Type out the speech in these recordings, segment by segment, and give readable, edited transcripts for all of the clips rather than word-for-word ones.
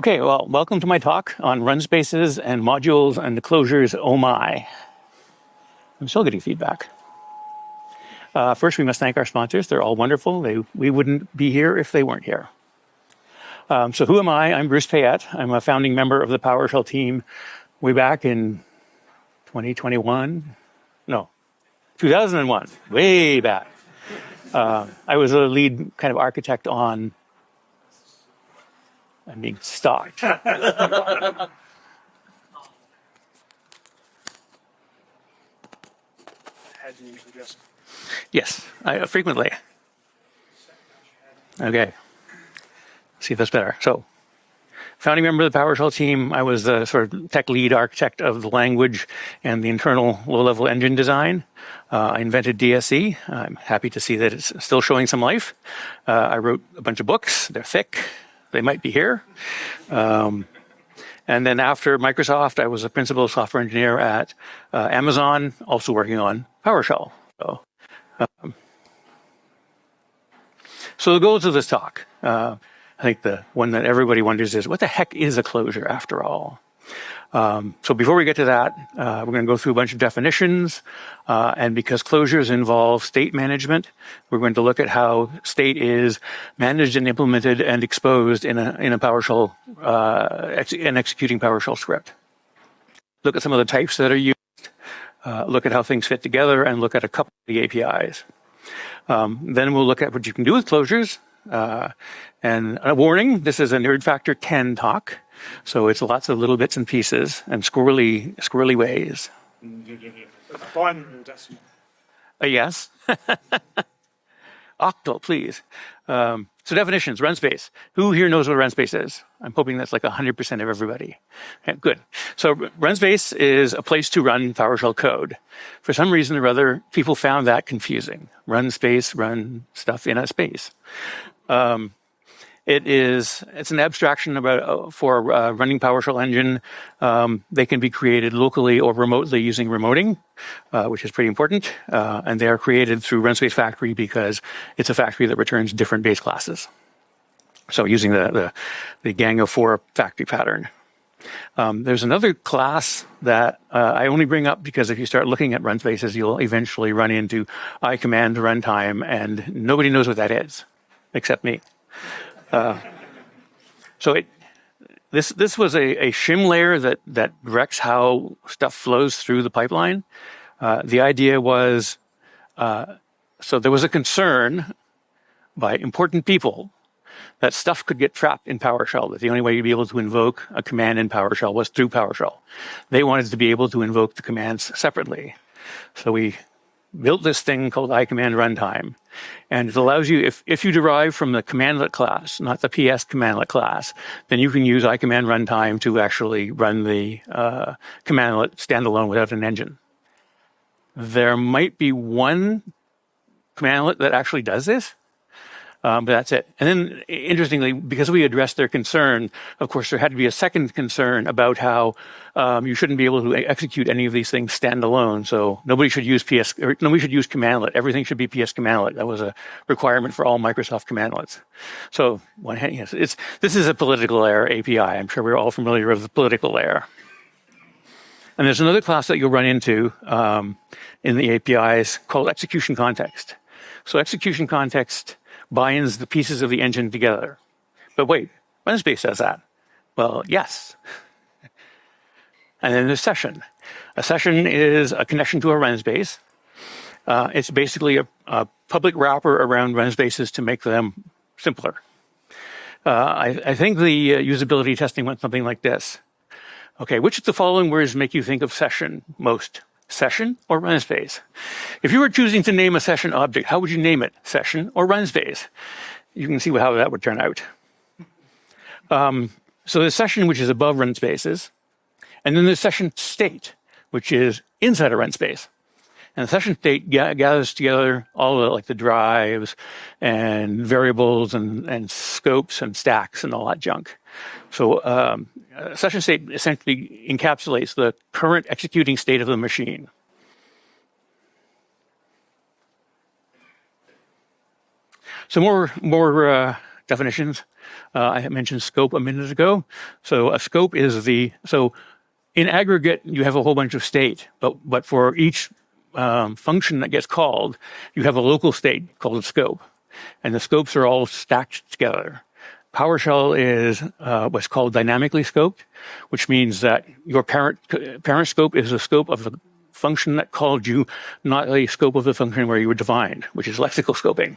Okay, well, welcome to my talk on Runspaces and modules and the closures, oh my. I'm still getting feedback. First, we must thank our sponsors. They're all wonderful. We wouldn't be here if they weren't here. So who am I? I'm Bruce Payette. I'm a founding member of the PowerShell team way back in 2021. No, 2001, way back. I was a lead kind of architect on, I'm being stalked. Yes, frequently. Okay, see if that's better. So, founding member of the PowerShell team, I was the sort of tech lead architect of the language and the internal low-level engine design. I invented DSE. I'm happy to see that it's still showing some life. I wrote a bunch of books. They're thick. They might be here. And then after Microsoft, I was a principal software engineer at Amazon, also working on PowerShell. So the goals of this talk, I think the one that everybody wonders is, what the heck is a closure after all? So before we get to that, we're going to go through a bunch of definitions. And because closures involve state management, we're going to look at how state is managed and implemented and exposed in a PowerShell, in executing PowerShell script. Look at some of the types that are used, look at how things fit together, and look at a couple of the APIs. Then we'll look at what you can do with closures. And a warning, this is a Nerd Factor 10 talk. So it's lots of little bits and pieces and squirrely ways. Binary decimal. Yes. Octal, please. So definitions, Runspace. Who here knows what Runspace is? I'm hoping that's like 100% of everybody. Okay, good. So Runspace is a place to run PowerShell code. For some reason or other, people found that confusing. Run space, run stuff in a space. It's an abstraction for running PowerShell engine. They can be created locally or remotely using remoting, which is pretty important. And they are created through RunSpace Factory because it's a factory that returns different base classes. So using the gang of four factory pattern. There's another class that I only bring up because if you start looking at Runspaces, you'll eventually run into ICommandRuntime, and nobody knows what that is, except me. So this was a shim layer that directs how stuff flows through the pipeline. The idea was, so there was a concern by important people that stuff could get trapped in PowerShell, that the only way you'd be able to invoke a command in PowerShell was through PowerShell. They wanted to be able to invoke the commands separately. So we built this thing called ICommandRuntime. And it allows you, if you derive from the commandlet class, not the PSCommandlet class, then you can use ICommandRuntime to actually run the commandlet standalone without an engine. There might be one commandlet that actually does this, but that's it. And then, interestingly, because we addressed their concern, of course, there had to be a second concern about how you shouldn't be able to execute any of these things standalone. So nobody should use commandlet. Everything should be PSCommandlet. That was a requirement for all Microsoft commandlets. So, yes, this is a political layer API. I'm sure we're all familiar with the political layer. And there's another class that you'll run into in the APIs called execution context. So execution context binds the pieces of the engine together. But wait, Runspace does that. Well, yes. And then there's session. A session is a connection to a Runspace. It's basically a public wrapper around Runspaces to make them simpler. I think the usability testing went something like this. Okay, which of the following words make you think of session most? Session or Runspace? If you were choosing to name a session object, how would you name it? Session or Runspace? You can see how that would turn out. So the session, which is above Runspaces, and then the session state, which is inside a Runspace. And the session state gathers together all the drives and variables and scopes and stacks and all that junk. So session state essentially encapsulates the current executing state of the machine. So more definitions. I mentioned scope a minute ago. So a scope is so in aggregate, you have a whole bunch of state, but for each function that gets called, you have a local state called a scope. And the scopes are all stacked together. PowerShell is what's called dynamically scoped, which means that your parent scope is the scope of the function that called you, not a scope of the function where you were defined, which is lexical scoping.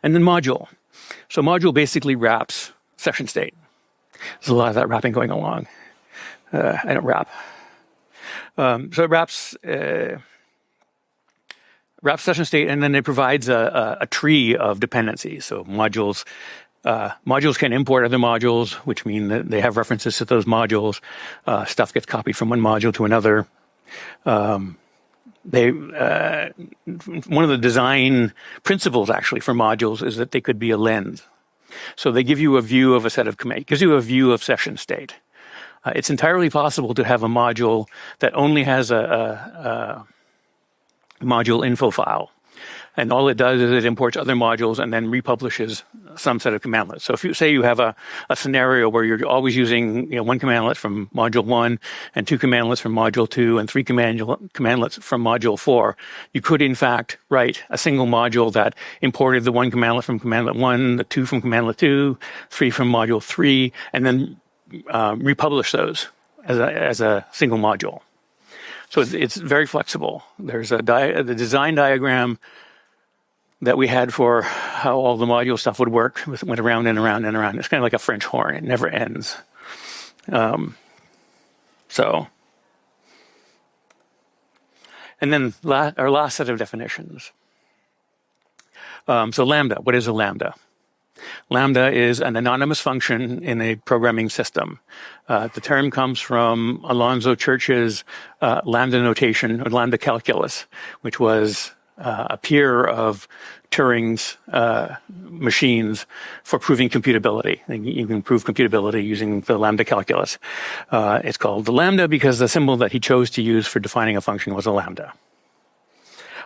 And then module. So module basically wraps session state. There's a lot of that wrapping going along. I don't wrap. So it wraps session state, and then it provides a tree of dependencies. So modules can import other modules, which mean that they have references to those modules. Stuff gets copied from one module to another. One of the design principles actually for modules is that they could be a lens. So they give you a view of a set of commands, gives you a view of session state. It's entirely possible to have a module that only has a module info file. And all it does is it imports other modules and then republishes some set of commandlets. So if you say you have a scenario where you're always using one commandlet from module 1 and 2 commandlets from module 2 and 3 commandlets from module 4, you could in fact write a single module that imported the 1 commandlet from commandlet 1, the 2 from commandlet 2, 3 from module 3, and then republish those as a single module. So it's very flexible. There's the design diagram that we had for how all the module stuff would work. It went around and around and around. It's kind of like a French horn. It never ends. And then our last set of definitions. So Lambda, what is a Lambda? Lambda is an anonymous function in a programming system. The term comes from Alonzo Church's Lambda notation, or Lambda calculus, which was a peer of Turing's machines for proving computability. You can prove computability using the Lambda calculus. It's called the Lambda because the symbol that he chose to use for defining a function was a lambda.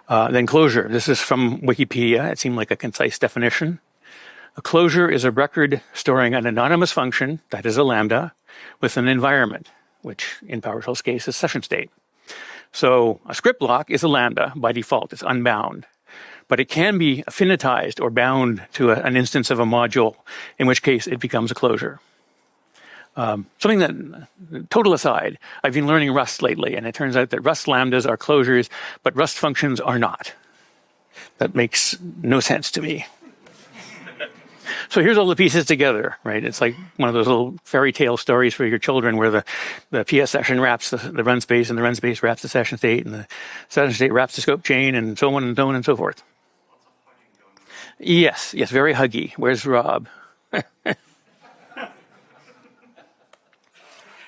Then closure. This is from Wikipedia. It seemed like a concise definition. A closure is a record storing an anonymous function, that is a lambda, with an environment, which in PowerShell's case is session state. So a script block is a lambda by default. It's unbound. But it can be affinitized or bound to an instance of a module, in which case it becomes a closure. Something that, total aside, I've been learning Rust lately, and it turns out that Rust lambdas are closures, but Rust functions are not. That makes no sense to me. So here's all the pieces together, right? It's like one of those little fairy tale stories for your children where the PS session wraps the Runspace, and the Runspace wraps the session state, and the session state wraps the scope chain, and so on and so on and so forth. Yes, very huggy. Where's Rob?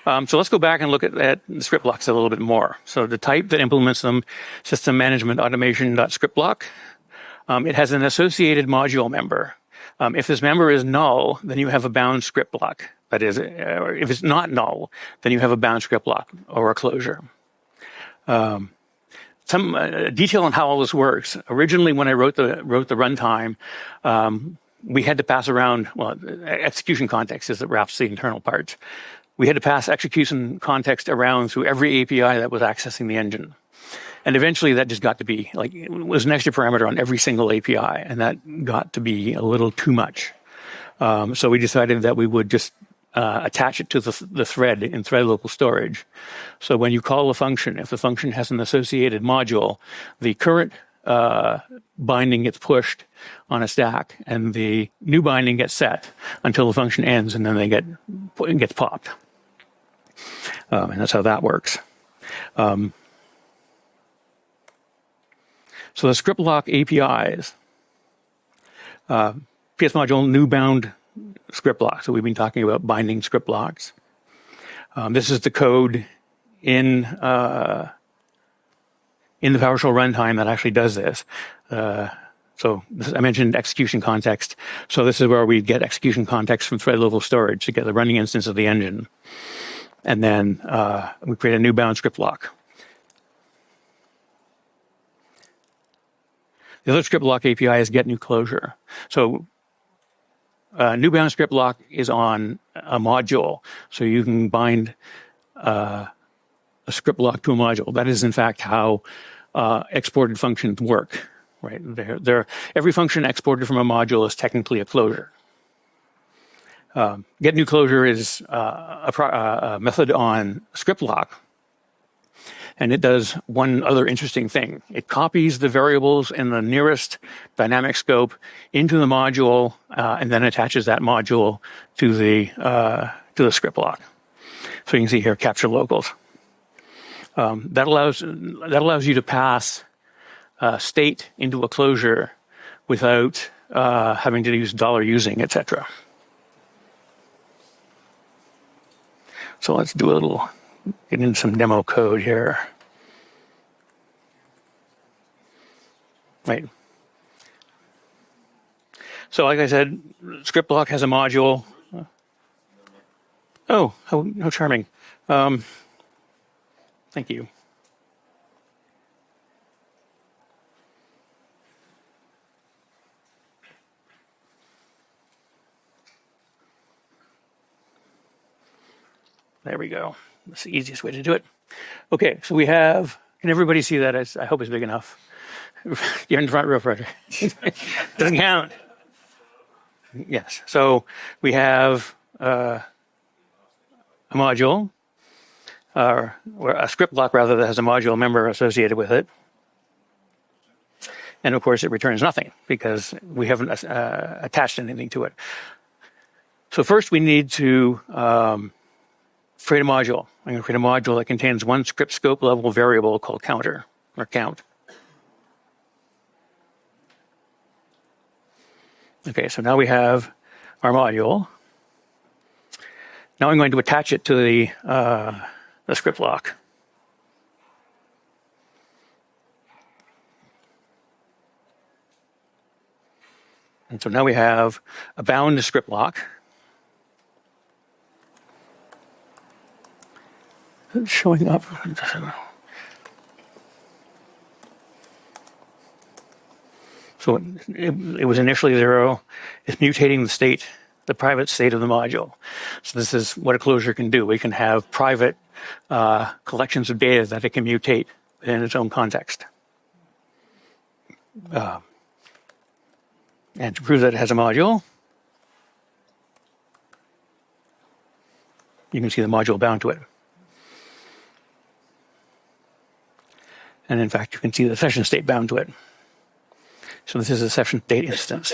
So let's go back and look at the script blocks a little bit more. So the type that implements them, system management automation.script block. It has an associated module member. If this member is null, then you have a bound script block. That is, if it's not null, then you have a bound script block or a closure. Some detail on how all this works. Originally, when I wrote the runtime, we had to pass around, execution context is that wraps the internal parts. We had to pass execution context around through every API that was accessing the engine. And eventually that just got to be, it was an extra parameter on every single API, and that got to be a little too much. So we decided that we would just attach it to the thread in thread local storage. So when you call a function, if the function has an associated module, the current binding gets pushed on a stack, and the new binding gets set until the function ends, and then it gets popped. And that's how that works. So the script block APIs, PS module new bound script block. So we've been talking about binding script blocks. This is the code in the PowerShell runtime that actually does this. I mentioned execution context. So this is where we get execution context from thread level storage to get the running instance of the engine. And then we create a new bound script block. The other script block API is get new closure. So new bound script block is on a module, so you can bind a script block to a module. That is, in fact, how exported functions work. Right? Every function exported from a module is technically a closure. Get new closure is a method on script block, and it does one other interesting thing. It copies the variables in the nearest dynamic scope into the module, and then attaches that module to the script block. So you can see here, capture locals. That allows you to pass state into a closure without having to use $using, etc. So let's do a little, get into some demo code here. Right. So like I said, script block has a module. Oh, how charming. Thank you. There we go. That's the easiest way to do it. Okay, so we have, can everybody see that? I hope it's big enough. You're in the front row, Frederick. Doesn't count. Yes, so we have a module, or a script block rather, that has a module member associated with it. And of course, it returns nothing because we haven't attached anything to it. So first we need to create a module. I'm going to create a module that contains one script scope level variable called counter, or count. Okay, so now we have our module. Now I'm going to attach it to the script block. And so now we have a bound script block. It's showing up. So it was initially 0. It's mutating the state, the private state of the module. So this is what a closure can do. We can have private collections of data that it can mutate in its own context. And to prove that it has a module, you can see the module bound to it. And in fact, you can see the session state bound to it. So this is a session state instance.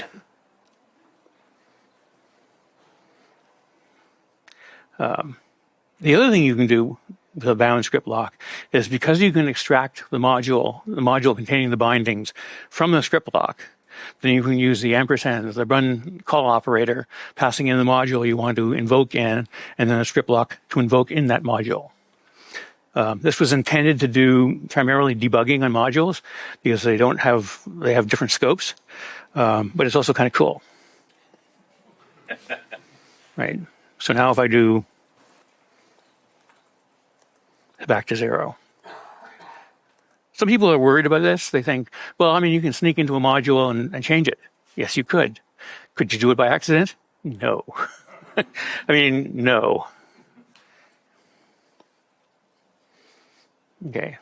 The other thing you can do with a bound script block is, because you can extract the module containing the bindings from the script block, then you can use the ampersand, the run call operator, passing in the module you want to invoke in, and then a script block to invoke in that module. This was intended to do primarily debugging on modules because they have different scopes, but it's also kind of cool. Right? So now if I do back to 0. Some people are worried about this. They think, well, I mean, you can sneak into a module and change it. Yes, you could. Could you do it by accident? No. I mean, no. Okay.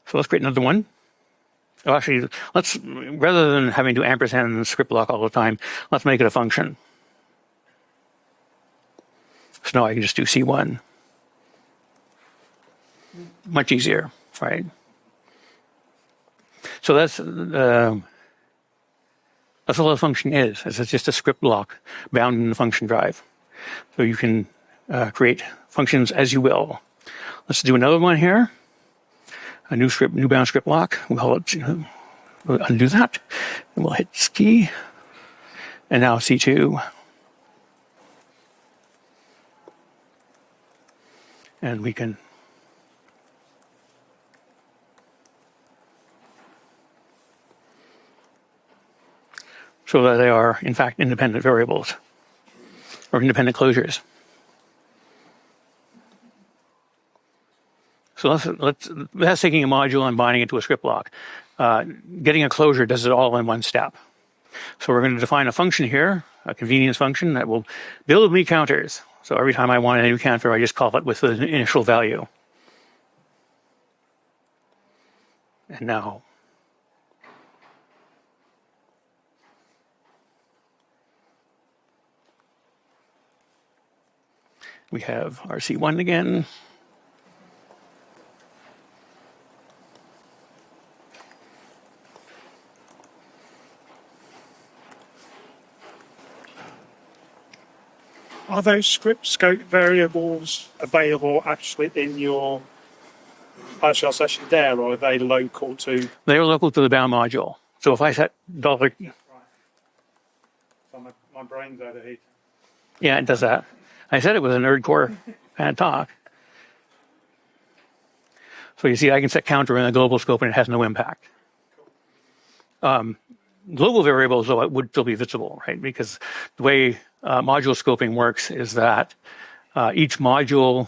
So let's create another one. Oh, actually, rather than having to ampersand the script block all the time, let's make it a function. So now I can just do C1. Much easier, right? So that's all the function is. It's just a script block bound in the function drive. So you can create functions as you will. Let's do another one here. A new bound script block. We'll call it, we'll undo that. And we'll hit key. And now C2. And we can so that they are, in fact, independent variables or independent closures. So that's taking a module and binding it to a script block. getting a closure does it all in one step. So we're going to define a function here, a convenience function that will build me counters. So every time I want a new counter, I just call it with the initial value. And now we have RC1 again. Are those script scope variables available actually in your PowerShell session there, or are they local to? They're local to the bound module. So if I set dollar, Right. So my brain's overheating. yeah, it does that. I said it was a nerd core kind of talk. So you see, I can set counter in the global scope and it has no impact. Global variables, though, would still be visible, right? Because the way module scoping works is that each module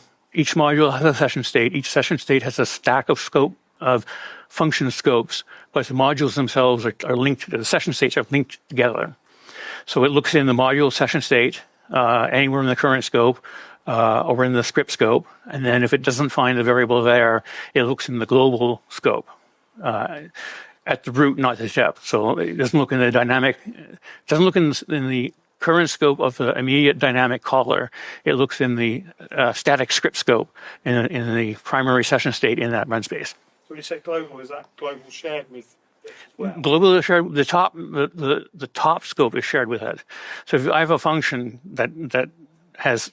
has a session state. Each session state has a stack of scope of function scopes, but the modules themselves are linked. The session states are linked together. So it looks in the module session state, anywhere in the current scope, or in the script scope, and then if it doesn't find the variable there, it looks in the global scope. At the root, not the depth. So it doesn't look in the dynamic, it doesn't look in the current scope of the immediate dynamic caller. It looks in the static script scope in the primary session state in that run space. So when you say global, is that global shared with it as well? Global is shared, the top scope is shared with it. So if I have a function that has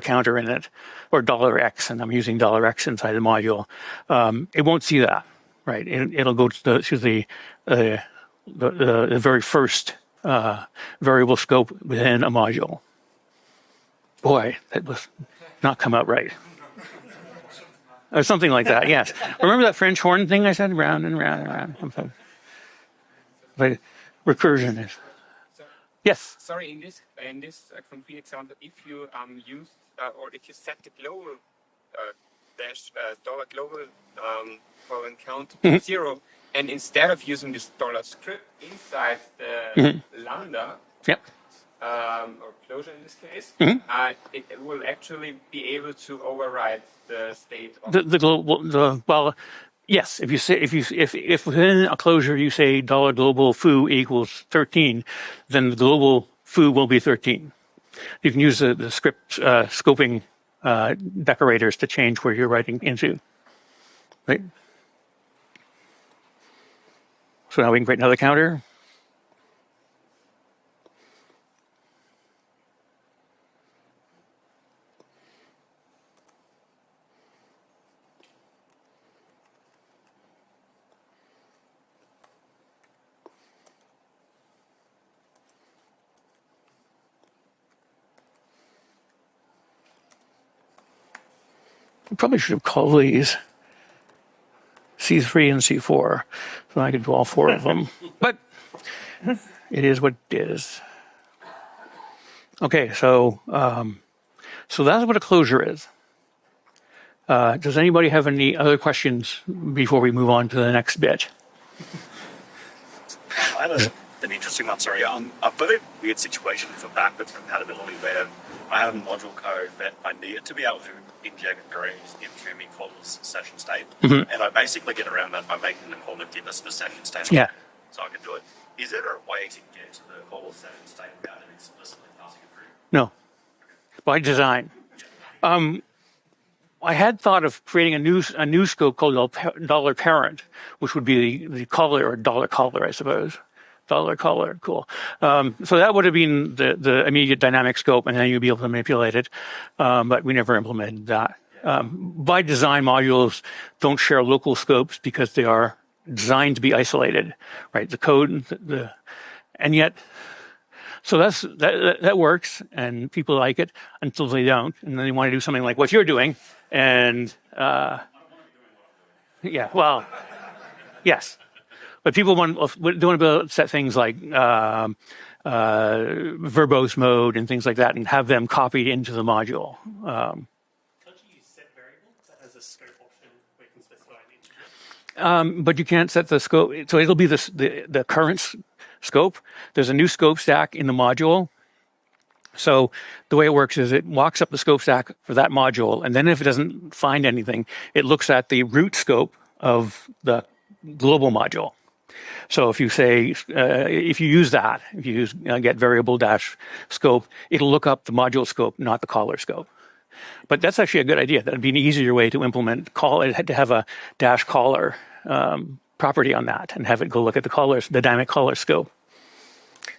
$counter in it, or $X, and I'm using $X inside the module, it won't see that. Right, it'll go to the very first variable scope within a module. Boy, that was not come out right. Or something like that, yes. Remember that French horn thing I said? Round and round and round. Like recursion is. Yes? Sorry, in this concrete example, if you use or if you set the global $global foreign count to 0, and instead of using this $script inside the Lambda, Yep. Or closure in this case, it will actually be able to override the state of The global well, yes. If you say if within a closure you say $global foo equals 13, then the global foo will be 13. You can use the script scoping decorators to change where you're writing into, right? So now we can create another counter. I probably should have called these C3 and C4, so I could do all four of them. But it is what it is. Okay, so that's what a closure is. Does anybody have any other questions before we move on to the next bit? I have an interesting one, sorry. I've got a weird situation for backwards compatibility where I have a module code that I need it to be able to inject values into me caller's session state. And I basically get around that by making the caller give us the session state. Yeah. So I can do it. Is there a way to get to the caller's session state without it explicitly passing it through? No. By design. I had thought of creating a new scope called $parent, which would be the caller or $caller, I suppose. $caller, cool. So that would have been the immediate dynamic scope, and then you'd be able to manipulate it. But we never implemented that. By design, modules don't share local scopes because they are designed to be isolated, right? The code, and yet, so that works, and people like it until they don't, and then they want to do something like what you're doing, and yeah, well, yes. But people don't want to set things like verbose mode and things like that and have them copied into the module. Can't you use set variable that has a scope option where you can specify an integer? But you can't set the scope. So it'll be the current scope. There's a new scope stack in the module. So the way it works is it walks up the scope stack for that module, and then if it doesn't find anything, it looks at the root scope of the global module. So if you say, if you use get variable dash scope, it'll look up the module scope, not the caller scope. But that's actually a good idea. That'd be an easier way to implement it had to have a dash caller property on that and have it go look at the dynamic caller scope.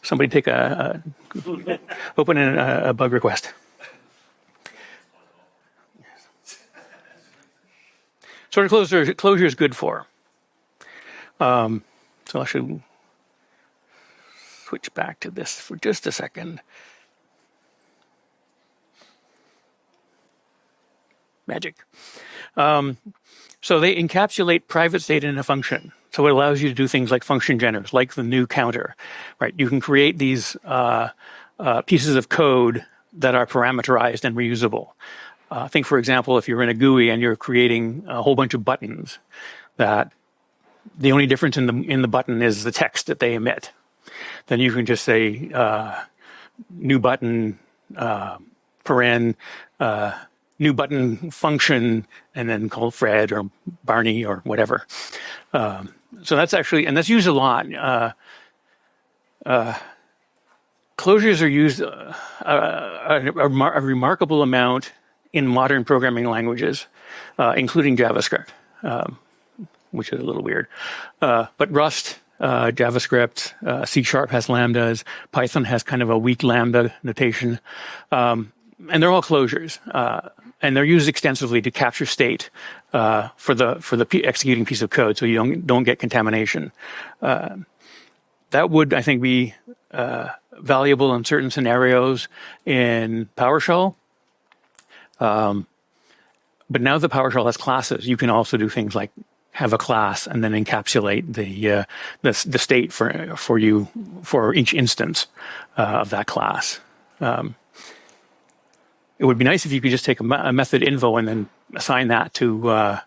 Somebody take open in a bug request. Sort of closure is good for. So I should switch back to this for just a second. Magic. So they encapsulate private state in a function. So it allows you to do things like function generators, like the new counter, right? You can create these pieces of code that are parameterized and reusable. Think, for example, if you're in a GUI and you're creating a whole bunch of buttons, that the only difference in the button is the text that they emit. Then you can just say new button paren new button function, and then call Fred or Barney or whatever. So that's actually, and that's used a lot. Closures are used a remarkable amount in modern programming languages, including JavaScript, which is a little weird. But Rust, JavaScript, C# has Lambdas, Python has kind of a weak Lambda notation, and they're all closures. And they're used extensively to capture state for the executing piece of code, so you don't get contamination. That would, I think, be valuable in certain scenarios in PowerShell. But now that PowerShell has classes, you can also do things like have a class and then encapsulate the state for each instance of that class. It would be nice if you could just take a method info and then assign that to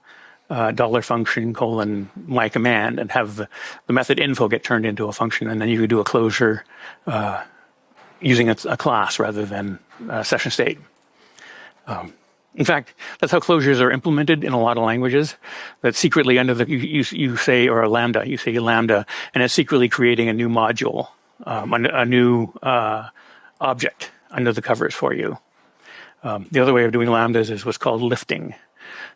$function : my command and have the method info get turned into a function, and then you could do a closure using a class rather than session state. In fact, that's how closures are implemented in a lot of languages. That secretly under you say, or a lambda, you say lambda, and it's secretly creating a new module, a new object under the covers for you. The other way of doing lambdas is what's called lifting.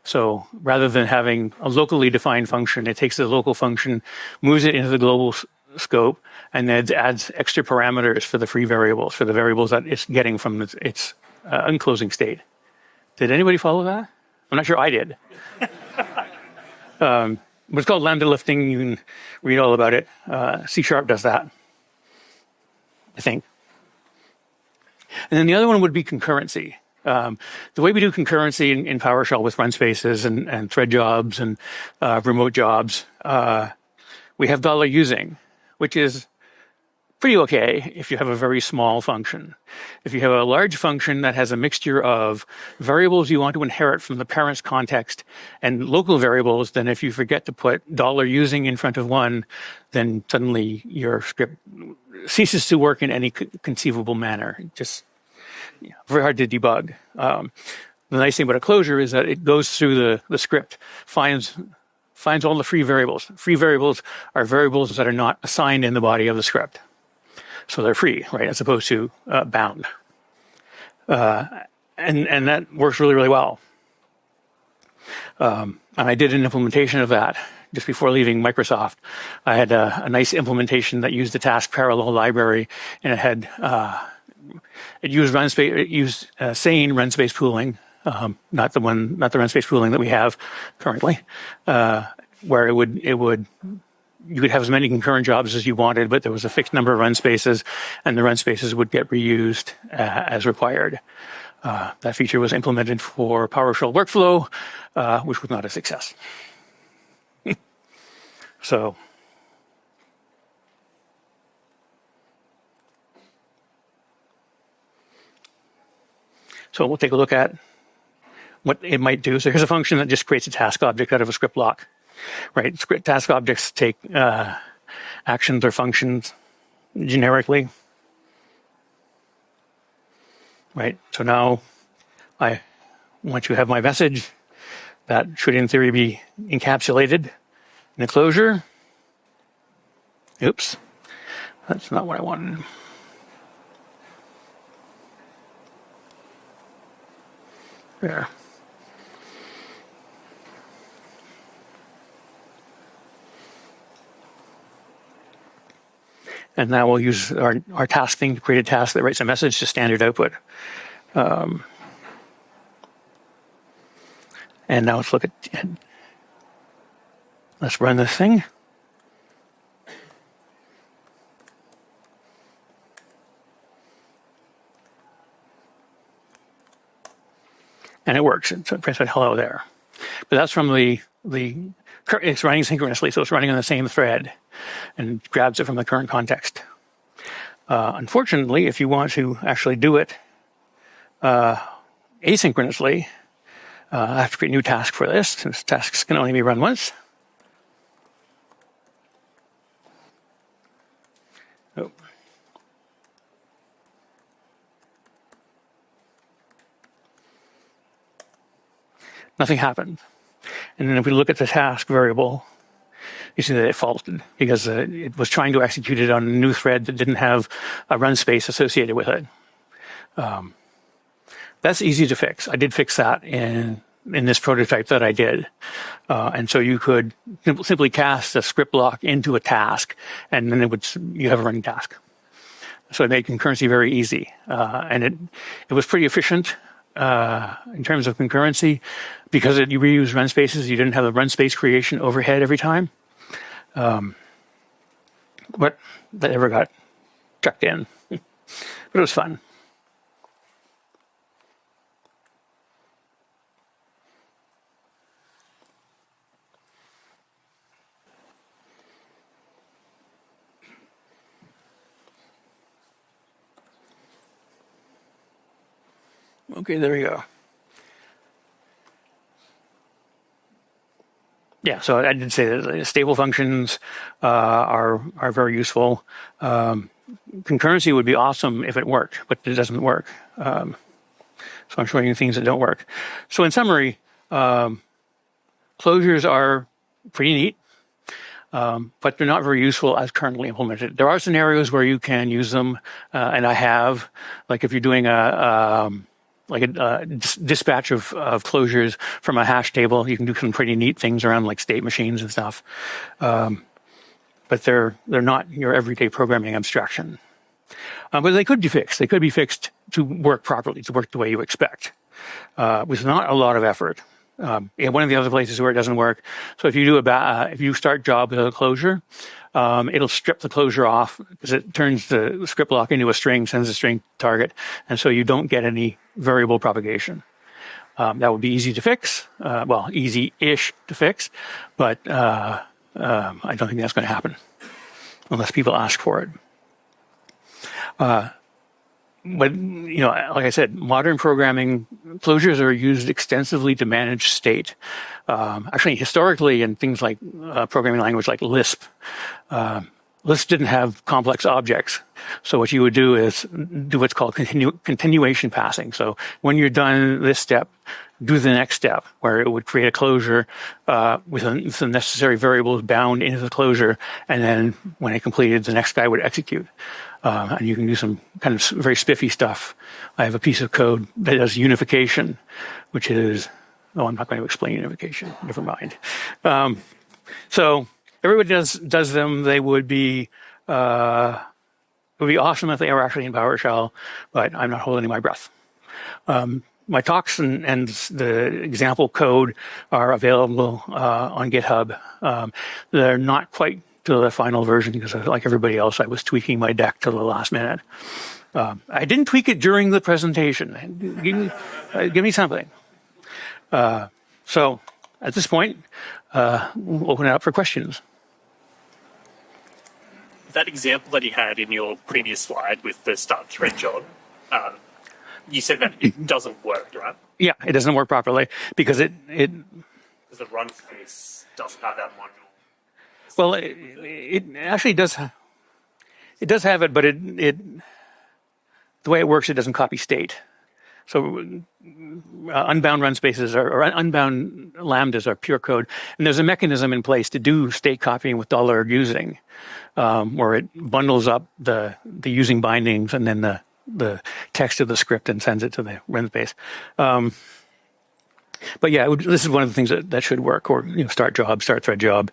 So rather than having a locally defined function, it takes the local function, moves it into the global scope, and then adds extra parameters for the free variables, for the variables that it's getting from its unclosing state. Did anybody follow that? I'm not sure I did. But it's called lambda lifting. You can read all about it. C# does that, I think. And then the other one would be concurrency. The way we do concurrency in PowerShell with Runspaces and thread jobs and remote jobs, we have $using, which is pretty okay if you have a very small function. If you have a large function that has a mixture of variables you want to inherit from the parent's context and local variables, then if you forget to put $using in front of one, then suddenly your script ceases to work in any conceivable manner. Just very hard to debug. The nice thing about a closure is that it goes through the script, finds all the free variables. Free variables are variables that are not assigned in the body of the script. So they're free, right, as opposed to bound. And that works really, really well. And I did an implementation of that just before leaving Microsoft. I had a nice implementation that used the task parallel library, and it had it used sane Runspace pooling, not the Runspace pooling that we have currently, where you could have as many concurrent jobs as you wanted, but there was a fixed number of Runspaces, and the Runspaces would get reused as required. That feature was implemented for PowerShell workflow, which was not a success. So we'll take a look at what it might do. So here's a function that just creates a task object out of a script block. right? Script task objects take actions or functions generically, right? So now once you have my message, that should in theory be encapsulated in a closure. Oops, that's not what I wanted. There. And now we'll use our task thing to create a task that writes a message to standard output. And now let's look at, let's run this thing. And it works. It prints out hello there. But that's from it's running synchronously, so it's running on the same thread and grabs it from the current context. Unfortunately, if you want to actually do it asynchronously, I have to create a new task for this, since tasks can only be run once. Oh. Nothing happened. And then if we look at the task variable, you see that it faulted because it was trying to execute it on a new thread that didn't have a run space associated with it. That's easy to fix. I did fix that in this prototype that I did. And so you could simply cast a script block into a task, and then you have a running task. So it made concurrency very easy. And it was pretty efficient. In terms of concurrency, because you reuse run spaces, you didn't have the run space creation overhead every time. But that never got chucked in. But it was fun. Okay, there we go. Yeah, so I did say that stable functions are very useful. Concurrency would be awesome if it worked, but it doesn't work. So I'm showing you things that don't work. So in summary, closures are pretty neat, but they're not very useful as currently implemented. There are scenarios where you can use them, and I have, like if you're doing a dispatch of closures from a hash table. You can do some pretty neat things around like state machines and stuff. But they're not your everyday programming abstraction. But they could be fixed. They could be fixed to work properly, to work the way you expect, with not a lot of effort. One of the other places where it doesn't work. So if you do if you start job with a closure, it'll strip the closure off because it turns the script block into a string, sends a string target, and so you don't get any variable propagation. That would be easy to fix, easy-ish to fix, but I don't think that's going to happen unless people ask for it. But, like I said, modern programming closures are used extensively to manage state. Actually, historically, in things like programming language like Lisp, Lisp didn't have complex objects. So what you would do is do what's called continuation passing. So when you're done this step, do the next step, where it would create a closure with the necessary variables bound into the closure, and then when it completed, the next guy would execute. And you can do some kind of very spiffy stuff. I have a piece of code that does unification, which is, I'm not going to explain unification. Never mind. So everybody does them. They would be, it would be awesome if they were actually in PowerShell, but I'm not holding my breath. My talks and the example code are available on GitHub. They're not quite to the final version because, like everybody else, I was tweaking my deck till the last minute. I didn't tweak it during the presentation. Give me something. So at this point, we'll open it up for questions. That example that you had in your previous slide with the start thread job, you said that it doesn't work, right? Yeah, it doesn't work properly because it Because the Runspace doesn't have that module. Well, it actually does. It does have it, but it the way it works, it doesn't copy state. So unbound Runspaces or unbound Lambdas are pure code, and there's a mechanism in place to do state copying with $using, where it bundles up the using bindings and then the text of the script and sends it to the Runspace. But yeah, this is one of the things that should work, or start job, start thread job.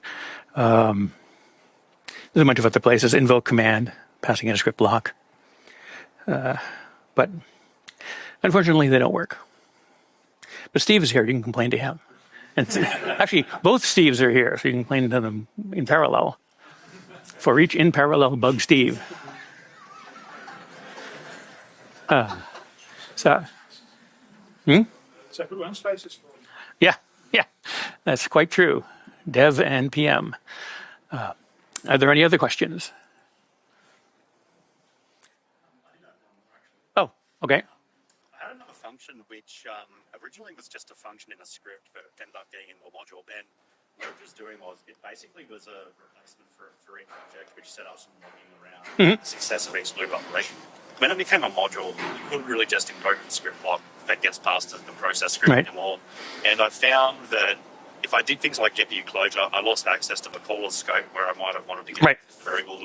There's a bunch of other places. Invoke command, passing in a script block. But unfortunately, they don't work. But Steve is here. You can complain to him. And actually, both Steves are here, so you can complain to them in parallel. For each in parallel bug Steve. Separate Runspaces for them. Yeah, that's quite true. Dev and PM. Are there any other questions? Oh, okay. I had another function which originally was just a function in a script, but ended up getting into a module. And what it was doing was it basically was a replacement for each object, which set up some logging around the success of each loop operation. When it became a module, you couldn't really just invoke the script block that gets passed to the process script anymore. And I found that if I did things like GPU closure, I lost access to the caller scope where I might have wanted to get variables.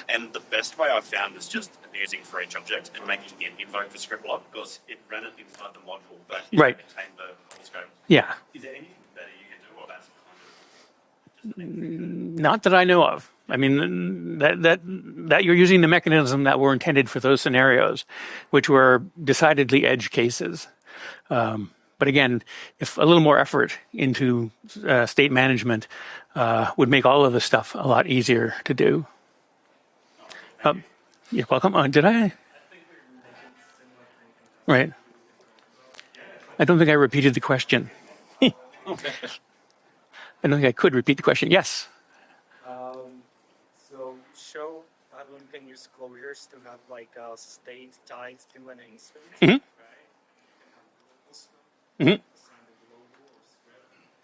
And the best way I found is just using for each object and making it invoke the script block, because it ran it inside the module, but it maintained the call scope. Yeah. Is there anything better you can do, or that's kind of... Not that I know of. I mean, that you're using the mechanism that were intended for those scenarios, which were decidedly edge cases. But again, if a little more effort into state management would make all of this stuff a lot easier to do. You're welcome. Did I? Right. I don't think I repeated the question. I don't think I could repeat the question. Yes. So show Pattern can use closures to have like a state tied to an instance, right?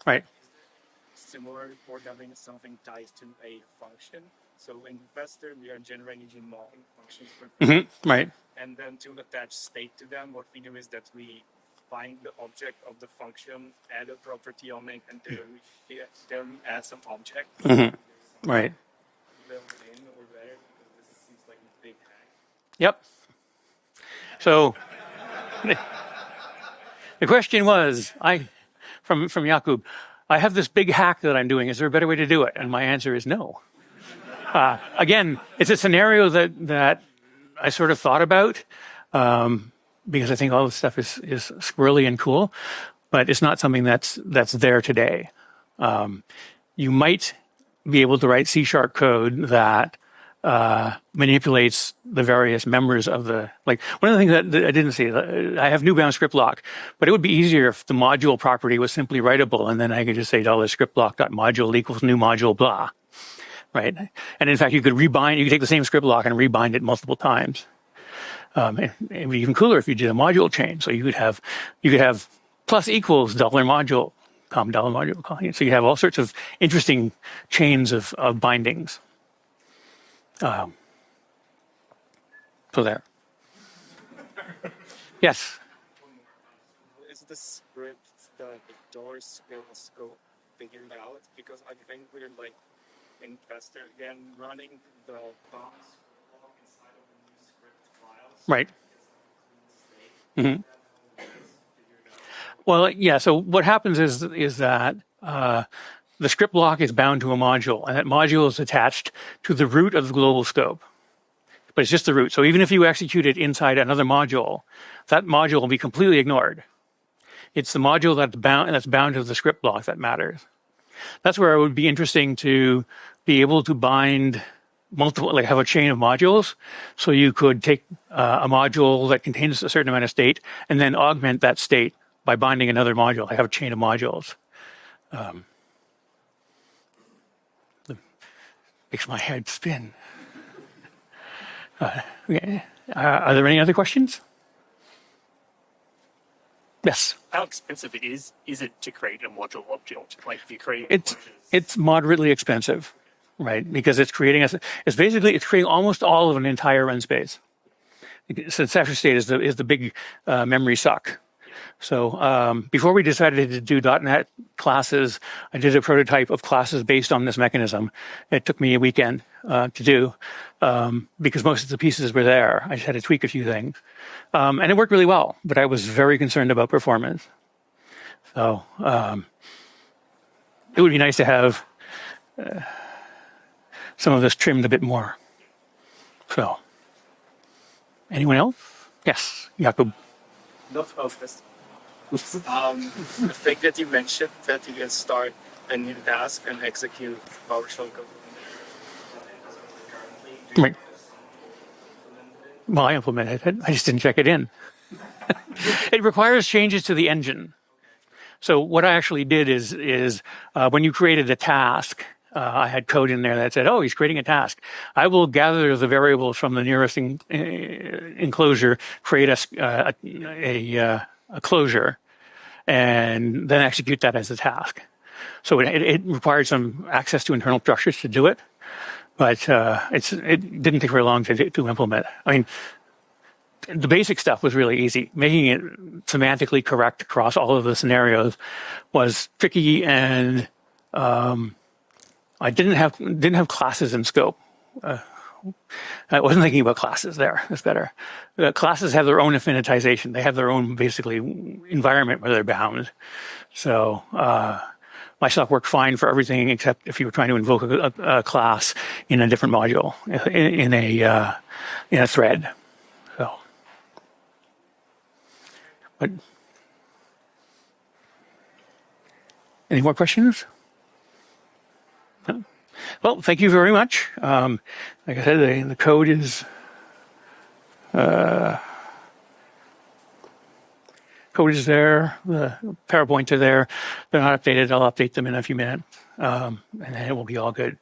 Right. Similar for having something tied to a function. So in Vester, we are generating mocking functions for Right. and then to attach state to them, what we do is that we find the object of the function, add a property on it, and then we add some object. Right. Built in or there, because this seems like a big hack. Yep. So the question was, from Jakub, I have this big hack that I'm doing. Is there a better way to do it? And my answer is no. Again, it's a scenario that I sort of thought about because I think all this stuff is squirrely and cool, but it's not something that's there today. You might be able to write C# code that manipulates the various members of the, like one of the things that I didn't see, I have newbound script block, but it would be easier if the module property was simply writable, and then I could just say $scriptblock.module equals new module blah, right? And in fact, you could take the same script block and rebind it multiple times. It would be even cooler if you did a module chain. So you could have plus equals $module, $module. So you have all sorts of interesting chains of bindings. So there. Yes. Is the script that the doors will scope figured out? Because I think we're like in Vester again running the bounds inside of the new script files. Right. Well, yeah. So what happens is that the script block is bound to a module, and that module is attached to the root of the global scope. But it's just the root. So even if you execute it inside another module, that module will be completely ignored. It's the module that's bound to the script block that matters. That's where it would be interesting to be able to bind multiple, like have a chain of modules. So you could take a module that contains a certain amount of state and then augment that state by binding another module. I have a chain of modules. Makes my head spin. Okay. Are there any other questions? Yes. How expensive is it to create a module object? Like if you create It's moderately expensive, right? Because it's creating creating almost all of an entire run space. So Session State is the big memory suck. So before we decided to do .NET classes, I did a prototype of classes based on this mechanism. It took me a weekend to do because most of the pieces were there. I just had to tweak a few things. And it worked really well, but I was very concerned about performance. So it would be nice to have some of this trimmed a bit more. So, anyone else? Yes, Jakub. Not focused. The thing that you mentioned that you can start a new task and execute PowerShell code. Right. Well, I implemented it. I just didn't check it in. It requires changes to the engine. So what I actually did is when you created a task, I had code in there that said, "Oh, he's creating a task. I will gather the variables from the nearest enclosure, create a closure, and then execute that as a task." So it required some access to internal structures to do it, but it didn't take very long to implement. I mean, the basic stuff was really easy. Making it semantically correct across all of the scenarios was tricky, and I didn't have classes in scope. I wasn't thinking about classes there. That's better. Classes have their own affinitization. They have their own, basically, environment where they're bound. So my stuff worked fine for everything except if you were trying to invoke a class in a different module, in a thread. So, but any more questions? No? Well, thank you very much. Like I said, the code is there. The PowerPoints are there. They're not updated. I'll update them in a few minutes, and then it will be all good.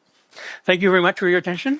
Thank you very much for your attention.